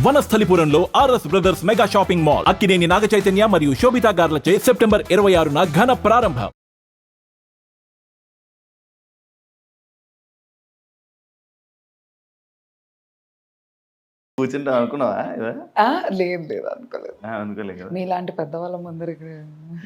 వనస్థలిపురంలో RS brothers mega shopping mall Akkineni Naga Chaitanya మరియు Sobhita గార్లచే September 26న ఘన ప్రారంభం. కూర్చుంటాం అనుకున్నావా? లేదు లేదు అనుకోలేదు. అనుకోలేదు కదా. మీలాంటి పెద్దవాళ్ళ ముందర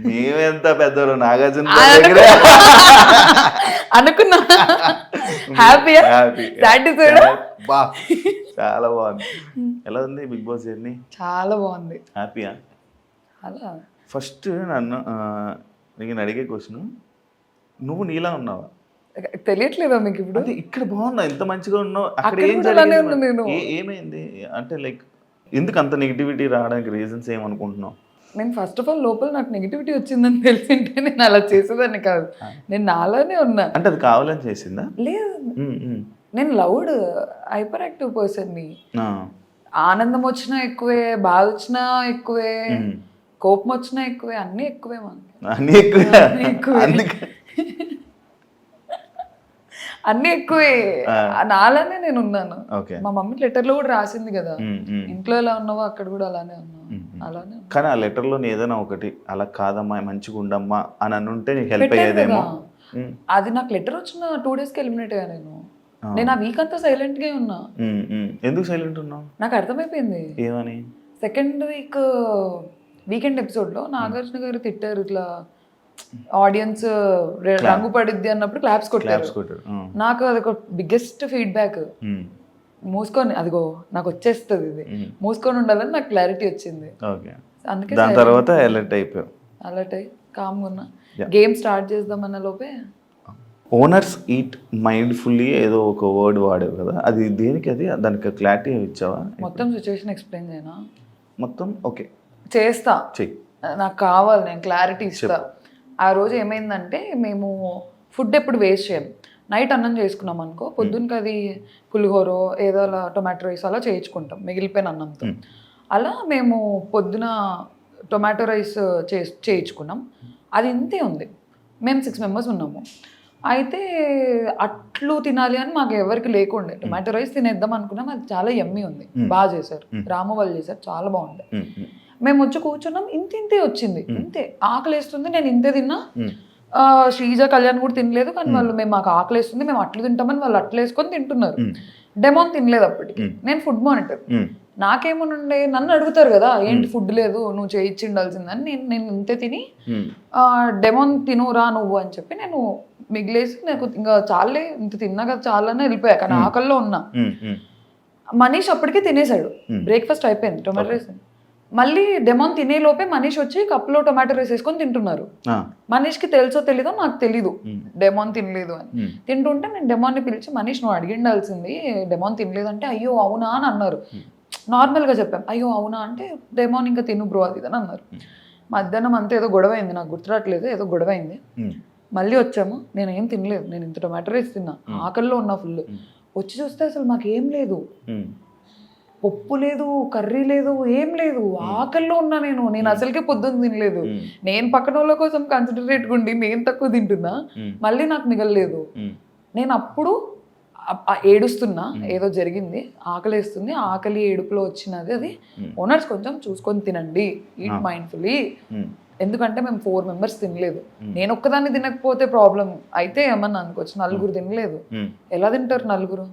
మేమెంత పెద్దవాళ్ళు నాగార్జున అనుకున్నా. హ్యాపీయా? బా చాలా బాగుంది. ఎలా ఉంది బిగ్ బాస్ జర్నీ? చాలా బాగుంది. హ్యాపీయా? అలా ఫస్ట్ నన్ను నేను అడిగే క్వశ్చన్, నువ్వు నీలా ఉన్నావా? తెలియట్లేదా మీకు ఇప్పుడు? అంటే ఇక్కడ బాగున్నావు, ఎంత మంచిగా ఉన్నావు, అక్కడ ఏం ఏమైంది అంటే లైక్ ఎందుకు అంత నెగిటివిటీ రావడానికి రీజన్స్ ఏమనుకుంటున్నావు? నేను ఫస్ట్ ఆఫ్ ఆల్ లోపల నాకు నెగిటివిటీ వచ్చిందని తెలిసింటే నేను అలా చేసేదాన్ని కాదు. నేను నాలానే ఉన్నా. అంటే అది కావాలని చేసిందా? లేదు, నేను లౌడ్ హైపర్ యాక్టివ్ పర్సన్ని. ఆనందం వచ్చినా ఎక్కువే, బాధ వచ్చినా ఎక్కువే, కోపం వచ్చినా ఎక్కువే, అన్నీ ఎక్కువే. అన్నీ ఎక్కువే అన్ని ఎక్కువే. నాలానే నేను ఉన్నాను. మా మమ్మీ లెటర్ లో కూడా రాసింది కదా, ఇంట్లో ఎలా ఉన్నావో అక్కడ కూడా అలానే ఉన్నావు. అలానే కానీ ఆ లెటర్ లో ఏదైనా ఒకటి అలా కాదమ్మా మంచిగా ఉండమ్మా అని అనుంటే నీకు హెల్ప్ అయ్యేదేమో. అది నాకు లెటర్ వచ్చిన 2 days కి ఎలిమినేట్ అయ్యా నేను ఆ వీక్ అంతా సైలెంట్ గా ఉన్నా. ఎందుకు సైలెంట్ ఉన్నావు? నాకు అర్థమైపోయింది. ఏమని? సెకండ్ వీకెండ్ ఎపిసోడ్ లో నాగార్జున గారు తిట్టారు, ఇట్లా ఆడియన్స్ రంగు పడిద్ది అన్నప్పుడు క్లాప్స్ కొట్టారు. నాకు అదొక బిగ్గెస్ట్ ఫీడ్బ్యాక్. మూసుకొని అదిగో నాకు వచ్చేస్తుంది, ఇది మూసుకొని ఉండాలని నాకు క్లారిటీ వచ్చింది. అందుకే దాని తర్వాత అలర్ట్ అయిపోయావు. అలర్ట్ అయ్యి కామ్గా ఉన్నా. గేమ్ స్టార్ట్ చేద్దామన్న లోపే ఓనర్స్ ఈట్ మైండ్ఫుల్లీ ఏదో ఒక వర్డ్ వాడేవు కదా, అది దేనికి? అది దానికి క్లారిటీ ఇచ్చావా? మొత్తం సిచ్యువేషన్ ఎక్స్ప్లెయిన్ చేయనా? మొత్తం ఓకే చేస్తా, నాకు కావాలి, నేను క్లారిటీ ఇస్తా. ఆ రోజు ఏమైందంటే, మేము ఫుడ్ ఎప్పుడు వేస్ట్ చేయం. నైట్ అన్నం చేసుకున్నాం అనుకో, పొద్దున్నకి అది పులిహోరో ఏదో అలా టొమాటో రైస్ అలా చేయించుకుంటాం మిగిలిపోయిన అన్నంతో. అలా మేము పొద్దున టొమాటో రైస్ చేయించుకున్నాం. అది ఇంతే ఉంది. మేము 6 members ఉన్నాము. అయితే అట్లు తినాలి అని మాకు ఎవరికి లేకుండే. టొమాటో రైస్ తినేద్దాం అనుకున్నాం. అది చాలా యమ్మీ ఉంది, బాగా చేశారు, రాము వాళ్ళు చేశారు, చాలా బాగుంది. మేము వచ్చి కూర్చున్నాం, ఇంతే వచ్చింది, ఇంతే. ఆకలి వేస్తుంది, నేను ఇంతే తిన్నా. శ్రీజ కళ్యాణ్ కూడా తినలేదు, కానీ వాళ్ళు మాకు ఆకలి వేస్తుంది, మేము అట్లు తింటామని వాళ్ళు అట్లు వేసుకొని తింటున్నారు. డెమోన్ తినలేదు అప్పటికి. నేను ఫుడ్ మానిటర్. నాకేమోనండే, నన్ను అడుగుతారు కదా ఏంటి ఫుడ్ లేదు నువ్వు చేయించి ఉండాల్సిందని. నేను ఇంతే తిని డెమోన్ తినురా నువ్వు అని చెప్పి నేను మిగిలేసి, నాకు ఇంకా చాలే ఇంత తిన్నా కదా చాలని వెళ్ళిపోయా. కానీ ఆకల్లో ఉన్నా. మనీష్ అప్పటికే తినేసాడు, బ్రేక్ఫాస్ట్ అయిపోయింది, టొమాటో రైస్. మళ్ళీ డెమోన్ తినే లోపే మనీష్ వచ్చి కప్లో టొమాటో రైస్ వేసుకొని తింటున్నారు. మనీష్కి తెలుసో తెలీదో నాకు తెలీదు డెమోన్ తినలేదు అని. తింటుంటే నేను డెమోన్ని పిలిచి, మనీష్ నువ్వు అడిగిండాల్సింది, డెమోన్ తినలేదు అంటే అయ్యో అవునా అని అన్నారు. నార్మల్గా చెప్పాం, అయ్యో అవునా అంటే డెమోన్ ఇంకా తిను బ్రో అది అని అన్నారు. మధ్యాహ్నం అంతా ఏదో గొడవ అయింది, నాకు గుర్తురాట్లేదు, ఏదో గొడవ అయింది. మళ్ళీ వచ్చాము, నేను ఏం తినలేదు, నేను ఇంత టొమాటో రైస్ తిన్నా, ఆకల్లో ఉన్నా ఫుల్. వచ్చి చూస్తే అసలు మాకేం లేదు, పప్పు లేదు, కర్రీ లేదు, ఏం లేదు, ఆకల్లో ఉన్నా. నేను అసలుకే పొద్దున్న తినలేదు. నేను పక్కన వాళ్ళ కోసం కన్సిడరేట్గా ఉండి నేను తక్కువ తింటున్నా, మళ్ళీ నాకు మిగలలేదు. నేను అప్పుడు ఏడుస్తున్నా, ఏదో జరిగింది, ఆకలి వేస్తుంది, ఆకలి ఏడుపులో వచ్చినది అది. ఓనర్స్ కొంచెం చూసుకొని తినండి, ఈట్ మైండ్ఫుల్లీ. ఎందుకంటే మేము 4 members తినలేదు. నేను ఒక్కదాన్ని తినకపోతే ప్రాబ్లం అయితే ఏమన్నా అనుకోవచ్చు. 4 తినలేదు, ఎలా తింటారు 4?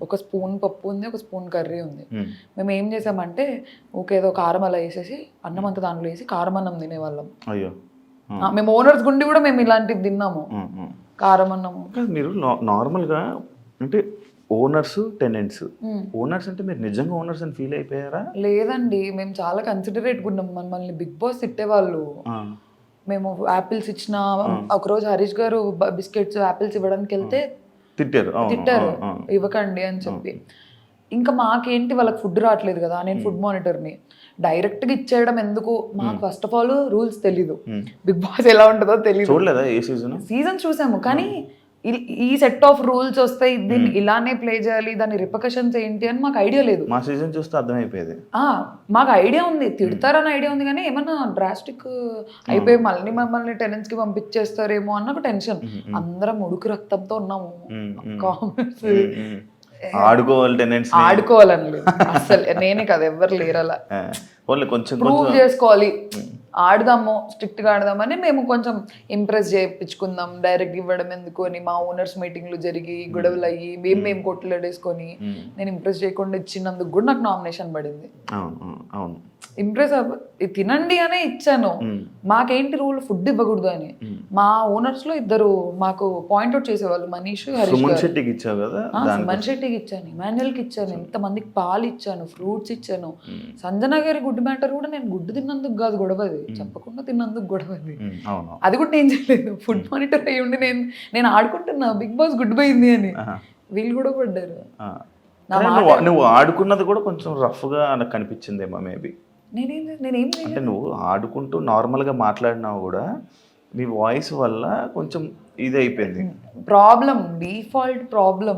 ఒక స్పూన్ పప్పు ఉంది, ఒక స్పూన్ కర్రీ ఉంది. మేము ఏం చేసామంటే ఏదో కారం అలా వేసేసి అన్నం అంతా దాంట్లో వేసి కారం అన్నం తినేవాళ్ళం. మేము ఓనర్స్ గుండి కూడా మేము ఇలాంటివి తిన్నాము, కారం అన్నము. మీరు నార్మల్గా అంటే ఓనర్స్ టెనెంట్స్, ఓనర్స్ అంటే మీరు నిజంగా ఓనర్స్ అని ఫీల్ అయిపోయారా? లేదండి, మేము చాలా కన్సిడరేట్గా ఉన్నాం. మమ్మల్ని బిగ్ బాస్ తిట్టేవాళ్ళు. మేము యాపిల్స్ ఇచ్చిన ఒకరోజు హరీష్ గారు బిస్కెట్స్ యాపిల్స్ ఇవ్వడానికి వెళ్తే తిట్టారు, ఇవ్వకండి అని చెప్పి. ఇంకా మాకేంటి, వాళ్ళకి ఫుడ్ రావట్లేదు కదా, నేను ఫుడ్ మానిటర్ని, డైరెక్ట్గా ఇచ్చేయడం ఎందుకు? మాకు ఫస్ట్ ఆఫ్ ఆల్ రూల్స్ తెలీదు, బిగ్ బాస్ ఎలా ఉంటుందో తెలీదు. సీజన్ చూసాము కానీ ఈ సెట్ ఆఫ్ రూల్స్ వస్తాయి, దీన్ని ఇలానే ప్లే చేయాలి, దాని రిపర్కషన్స్ ఏంటి అని మాకు ఐడియా లేదు. మా సీజన్ చూస్తే అర్థమైపోయేది. మాకు ఐడియా ఉంది, తిడతారని ఐడియా ఉంది, కానీ ఏమన్నా డ్రాస్టిక్ అయిపోయి మమ్మల్ని టెనెంట్స్ కి పంపించేస్తారేమో అన్న ఒక టెన్షన్. అందరం ఉడుకు రక్తంతో ఉన్నాము. కామెంట్స్ ఆడుకోవాలి టెనెంట్స్ ఆడుకోవాలని లేదు అసలు, నేనే కదా ఎవరు లేరు అలా. ఓన్లీ కొంచెం ప్రూవ్ చేసుకోవాలి, ఆడదాము స్ట్రిక్ట్ గా ఆడదామని మేము కొంచెం ఇంప్రెస్ చేయించుకుందాం, డైరెక్ట్ ఇవ్వడం ఎందుకు అని మా ఓనర్స్ మీటింగ్లు జరిగి గొడవలు అయ్యి మేము కొట్లాడేసుకొని నేను ఇంప్రెస్ చేయకుండా ఇచ్చినందుకు కూడా నాకు నామినేషన్ పడింది. అవును ఇంప్రెస్ తినండి అనే ఇచ్చాను, మాకేంటి రూల్ ఫుడ్ ఇవ్వకూడదు అని. మా ఓనర్స్ లో ఇద్దరు మాకు పాయింట్అవుట్ చేసేవాళ్ళు, మనీష్ హరీష్ సుమన్ శెట్టికి ఇచ్చావు కదా, సుమన్ శెట్టికి ఇచ్చాను, ఇమాన్యుయల్ కి ఇచ్చాను, ఎంతమందికి పాలు ఇచ్చాను, ఫ్రూట్స్ ఇచ్చాను. సంజన గారి గుడ్ మ్యాటర్ కూడా నేను గుడ్డు తిన్నందుకు కాదు గొడవది, చెప్పకుండా తిన్నందుకు గొడవది. అది కూడా నేను చేయలేదు, ఫుడ్ మానిటర్ అయ్యి ఉండి నేను ఆడుకుంటున్నా బిగ్ బాస్ గుడ్ పోయింది అని, వీళ్ళు కూడా పడ్డారు. నువ్వు ఆడుకున్నది కూడా కొంచెం రఫ్ గా నాకు కనిపించిందేమో మేబీ. నేనేం అంటే నువ్వు ఆడుకుంటూ నార్మల్గా మాట్లాడినావు కూడా నీ వాయిస్ వల్ల కొంచెం ఇది అయిపోయింది ప్రాబ్లం, డిఫాల్ట్ ప్రాబ్లం.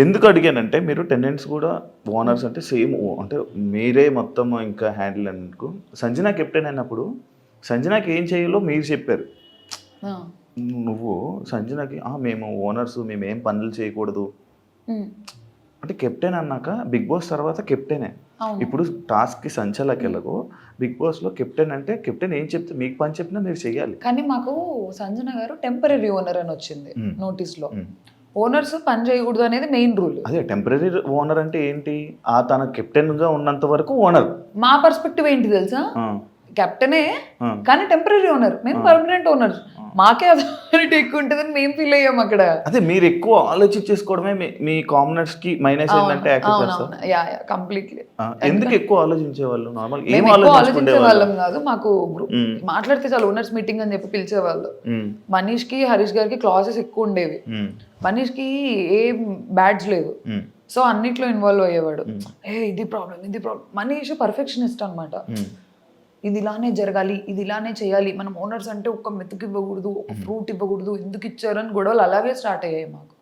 ఎందుకు అడిగానంటే మీరు టెనెంట్స్ కూడా ఓనర్స్ అంటే సేమ్, అంటే మీరే మొత్తం ఇంకా హ్యాండిల్ అనుకో. సంజన కెప్టెన్ అయినప్పుడు సంజనాకి ఏం చేయాలో మీరు చెప్పారు. నువ్వు సంజనకి మేము ఓనర్స్ మేము ఏం పనులు చేయకూడదు అంటే, కెప్టెన్ అన్నాక బిగ్ బాస్ తర్వాత కెప్టెనే. ఇప్పుడు టాస్క్ కి సంచలకి వెళ్ళకు, బిగ్ బాస్ లో కెప్టెన్ అంటే కెప్టెన్ ఏం చెప్తే మీకు పని చెప్పినా మీరు చెయ్యాలి. కానీ మాకు సంజన గారు టెంపరీ ఓనర్ అని వచ్చింది నోటీస్ లో. ఓనర్స్ పని చేయకూడదు అనేది మెయిన్ రూల్. అదే టెంపరీ ఓనర్ అంటే ఏంటి, తన కెప్టెన్ గా ఉన్నంత వరకు ఓనర్. మా పర్స్పెక్టివ్ ఏంటి తెలుసా, కెప్టెనే కానీ టెంపరీ ఓనర్, మేము పర్మనెంట్ ఓనర్, మాకే అథారిటీ ఎక్కువ ఉంటుందని మేము ఫీల్ అయ్యాం అక్కడ. అదే మీరు ఎక్కువ ఆలోచించేసుకోవడమే మీ కామనర్స్ కి మైనస్ ఏంటంటే కంప్లీట్లీ. ఎందుకు ఎక్కువ ఆలోచించేవాళ్ళు? నార్మల్ ఏం ఆలోచించే వాళ్ళం కాదు, మాకు మాట్లాడితే చాలు ఓనర్స్ మీటింగ్ అని చెప్పి పిలిచేవాళ్ళు. మనీష్ కి హరీష్ గారికి క్లాసెస్ ఎక్కువ ఉండేవి, మనీష్ కి ఏం బ్యాడ్జ్ లేదు, సో అన్నిట్లో ఇన్వాల్వ్ అయ్యేవాడు. ఇది ప్రాబ్లం. మనీష్ పర్ఫెక్షనిస్ట్ అనమాట, ఇది ఇలానే జరగాలి, ఇది ఇలానే చేయాలి, మనం ఓనర్స్ అంటే ఒక్క మెతుకు ఇవ్వకూడదు, ఒక ఫ్రూట్ ఇవ్వకూడదు, ఎందుకు ఇచ్చారని గొడవలు అలాగే స్టార్ట్ అయ్యాయి మాకు.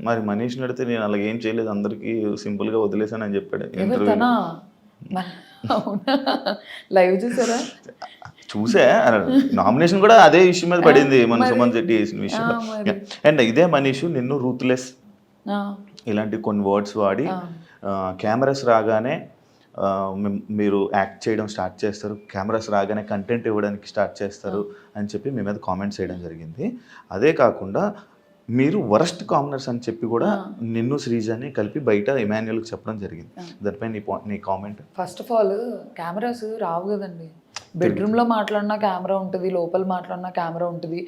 మరి మనీష్ నడితే నేను అలాగే ఏం చేయలేదు, అందరికి సింపుల్ గా వదిలేసాను అని చెప్పాడు. లైవ్ చూసారా? చూసా, నామినేషన్ కూడా అదే విషయం మీద పడింది, మన సుమన్ శెట్టి చేసిన విషయం. అండ్ ఇదే మనీష్ నిన్ను రూత్లెస్ ఇలాంటి కొన్ని వర్డ్స్ వాడి కెమెరాస్ రాగానే మీరు యాక్ట్ చేయడం స్టార్ట్ చేస్తారు, కెమెరాస్ రాగానే కంటెంట్ ఇవ్వడానికి స్టార్ట్ చేస్తారు అని చెప్పి మీ మీద కామెంట్స్ చేయడం జరిగింది. అదే కాకుండా మీరు వరస్ట్ కామనర్స్ అని చెప్పి కూడా నిన్ను శ్రీజాని కలిపి బయట ఇమాన్యుయల్కి చెప్పడం జరిగింది. దానిపై నీ comment. First of all cameras రావు కదండి, బెడ్రూమ్ లో మాట్లాడినా కెమెరా ఉంటుంది, లోపల మాట్లాడినా కెమెరా ఉంటుంది,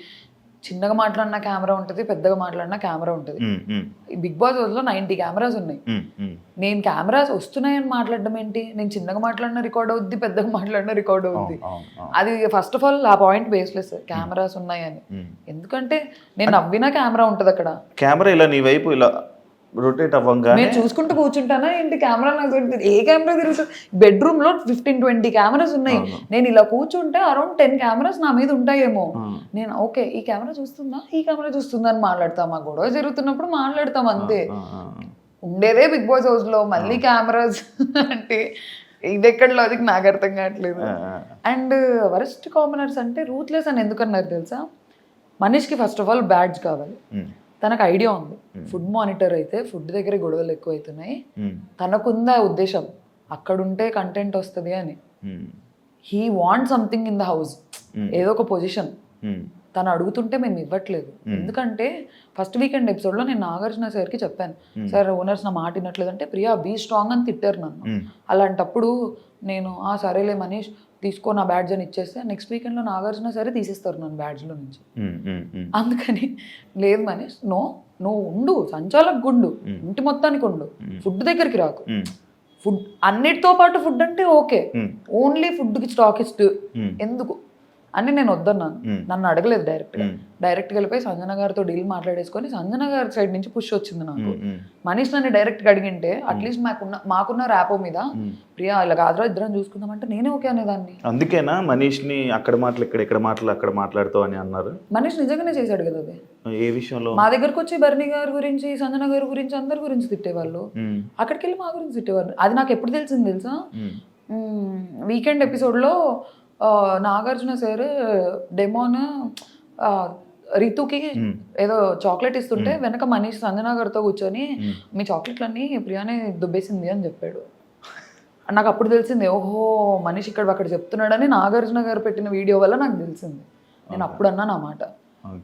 చిన్నగా మాట్లాడినా కెమెరా ఉంటుంది, పెద్దగా మాట్లాడినా కెమెరా ఉంటుంది. బిగ్ బాస్ లో 90 కెమెరాస్ ఉన్నాయి. నేను కెమెరాస్ వస్తున్నాయని మాట్లాడడం ఏంటి, నేను చిన్నగా మాట్లాడినా రికార్డ్ అవుద్ది, పెద్దగా మాట్లాడినా రికార్డ్ అవుద్ది. అది ఫస్ట్ ఆఫ్ ఆల్ ఆ పాయింట్ బేస్లెస్, కెమెరాస్ ఉన్నాయని. ఎందుకంటే నేను నవ్వినా కెమెరా ఉంటుంది అక్కడ. కెమెరా ఇలా నీ వైపు ఇలా రొటేట్ అవ్వంగా నేను చూసుకుంటూ కూర్చుంటానా ఏంటి, కెమెరా నాకు దొరుకుతుంది, ఏ కెమెరా తెలుసు? బెడ్రూమ్ లో 15-20 కెమెరాస్ ఉన్నాయి, నేను ఇలా కూర్చుంటే అరౌండ్ 10 కెమెరాస్ నా మీద ఉంటాయేమో. నేను ఓకే ఈ కెమెరా చూస్తుందా, ఈ కెమెరా చూస్తుందా అని మాట్లాడతాం, ఆ గొడవ జరుగుతున్నప్పుడు మాట్లాడతాం అంతే. ఉండేదే బిగ్ బాస్ హౌస్ లో, మళ్ళీ కెమెరాస్ అంటే ఇది ఎక్కడ లాజిక్ నాకు అర్థం కావట్లేదు. అండ్ వరస్ట్ కామనర్స్ అంటే రూత్లెస్ అని ఎందుకన్నారు తెలుసా, మనీష్కి ఫస్ట్ ఆఫ్ ఆల్ బ్యాడ్జ్ కావాలి, తనకు ఐడియా ఉంది ఫుడ్ మానిటర్ అయితే ఫుడ్ దగ్గర గొడవలు ఎక్కువ అవుతున్నాయి, తనకుందా ఉద్దేశం అక్కడుంటే కంటెంట్ వస్తుంది అని. He want something in the house, ఏదో ఒక పొజిషన్ తను అడుగుతుంటే మేము ఇవ్వట్లేదు. ఎందుకంటే ఫస్ట్ వీకెండ్ ఎపిసోడ్లో నేను నాగార్జున సార్కి చెప్పాను, సార్ ఓనర్స్ నా మాట వినట్లేదంటే ప్రియా బీ స్ట్రాంగ్ అని తిట్టారు నన్ను. అలాంటప్పుడు నేను సరేలే మనీష్ తీసుకో నా బ్యాడ్జ్ అని ఇచ్చేస్తే నెక్స్ట్ వీకెండ్లో నాగార్జున సరే తీసేస్తారు నన్ను బ్యాడ్జ్లో నుంచి. అందుకని లేదు మనీష్ నువ్వు ఉండు, సంచాలకు గుండు, ఇంటి మొత్తానికి ఉండు, ఫుడ్ దగ్గరికి రాకు. ఫుడ్ అన్నిటితో పాటు ఫుడ్ అంటే ఓకే, ఓన్లీ ఫుడ్కి స్టాకిస్ట్ ఎందుకు అని నేను వద్దన్నాను. నన్ను అడగలేదు డైరెక్ట్గా వెళ్ళిపోయి సంజన గారితో డీల్ మాట్లాడేసుకొని సంజన గారి సైడ్ నుంచి పుష్ వచ్చింది నాకు. మనీష్ నన్ను డైరెక్ట్గా అడిగింటే అట్లీస్ట్ మాకున్న ర్యాపో మీద ప్రియా ఇలా కాదురా ఇద్దరం చూసుకుందామంటే నేనే ఓకే అనేదాన్ని. అందుకేనా మనీష్ని అక్కడ మాటలు ఇక్కడ మాటలు అక్కడ మాట్లాడుతావు అని అన్నారు. మనీష్ నిజంగానే చేశాడు కదా అది. ఏ విషయంలో? మా దగ్గరకు వచ్చి బర్నీ గారి గురించి, సంజన గారి గురించి, అందరి గురించి తిట్టేవాళ్ళు, అక్కడికి వెళ్ళి మా గురించి తిట్టేవాళ్ళు. అది నాకు ఎప్పుడు తెలిసింది తెలుసా, వీకెండ్ ఎపిసోడ్లో నాగార్జున సార్ డెమోన్ రితుకి ఏదో చాక్లెట్ ఇస్తుంటే వెనక మనీష్ సంజనా గారితో కూర్చొని మీ చాక్లెట్లన్నీ ప్రియానే దుబ్బేసింది అని చెప్పాడు. నాకు అప్పుడు తెలిసింది, ఓహో మనీష్ ఇక్కడ అక్కడ చెప్తున్నాడని నాగార్జున గారు పెట్టిన వీడియో వల్ల నాకు తెలిసింది. నేను అప్పుడు అన్నా నా మాట,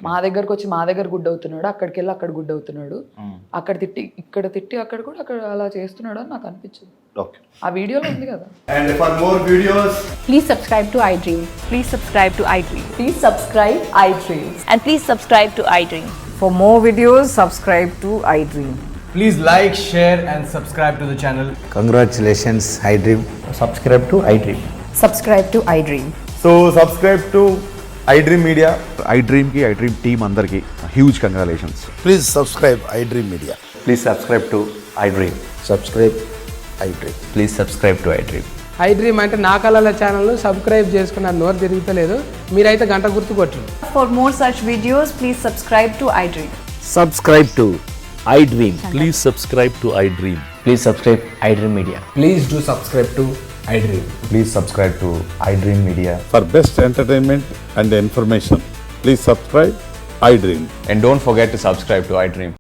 మా దగ్గరకు వచ్చి మా దగ్గర గుడ్ అవుతున్నాడు, అక్కడికి వెళ్ళి అక్కడ గుడ్ అవుతున్నాడు, అక్కడ తిట్టి అక్కడ కూడా అక్కడ అలా చేస్తున్నాడు అని నాకు అనిపించింది. ఆ వీడియోలో ఉంది కదా. And for more videos, Please subscribe to iDream. Please subscribe to iDream. Please subscribe iDream. And please subscribe to iDream. For more videos, subscribe to iDream. Please like, share and subscribe to the channel. Congratulations, iDream. Subscribe to iDream. Subscribe to iDream. So subscribe to iDream media. iDreamకి iDream team అందరికీ huge congratulations. Please subscribe iDream Media. Please subscribe to iDream. Subscribe iDream. Please subscribe to iDream. iDream అంటే నా కళల channel subscribe చేసుకున్న నోరు తిరుగుతలేదు, మీరైతే గంట గుర్తు కొట్టండి. For more such videos, please subscribe to iDream. Subscribe to iDream. Please subscribe to iDream. Please subscribe iDream Media. Please do subscribe to iDream. Please subscribe to iDream Media. For best entertainment and information, please subscribe iDream. And don't forget to subscribe to iDream.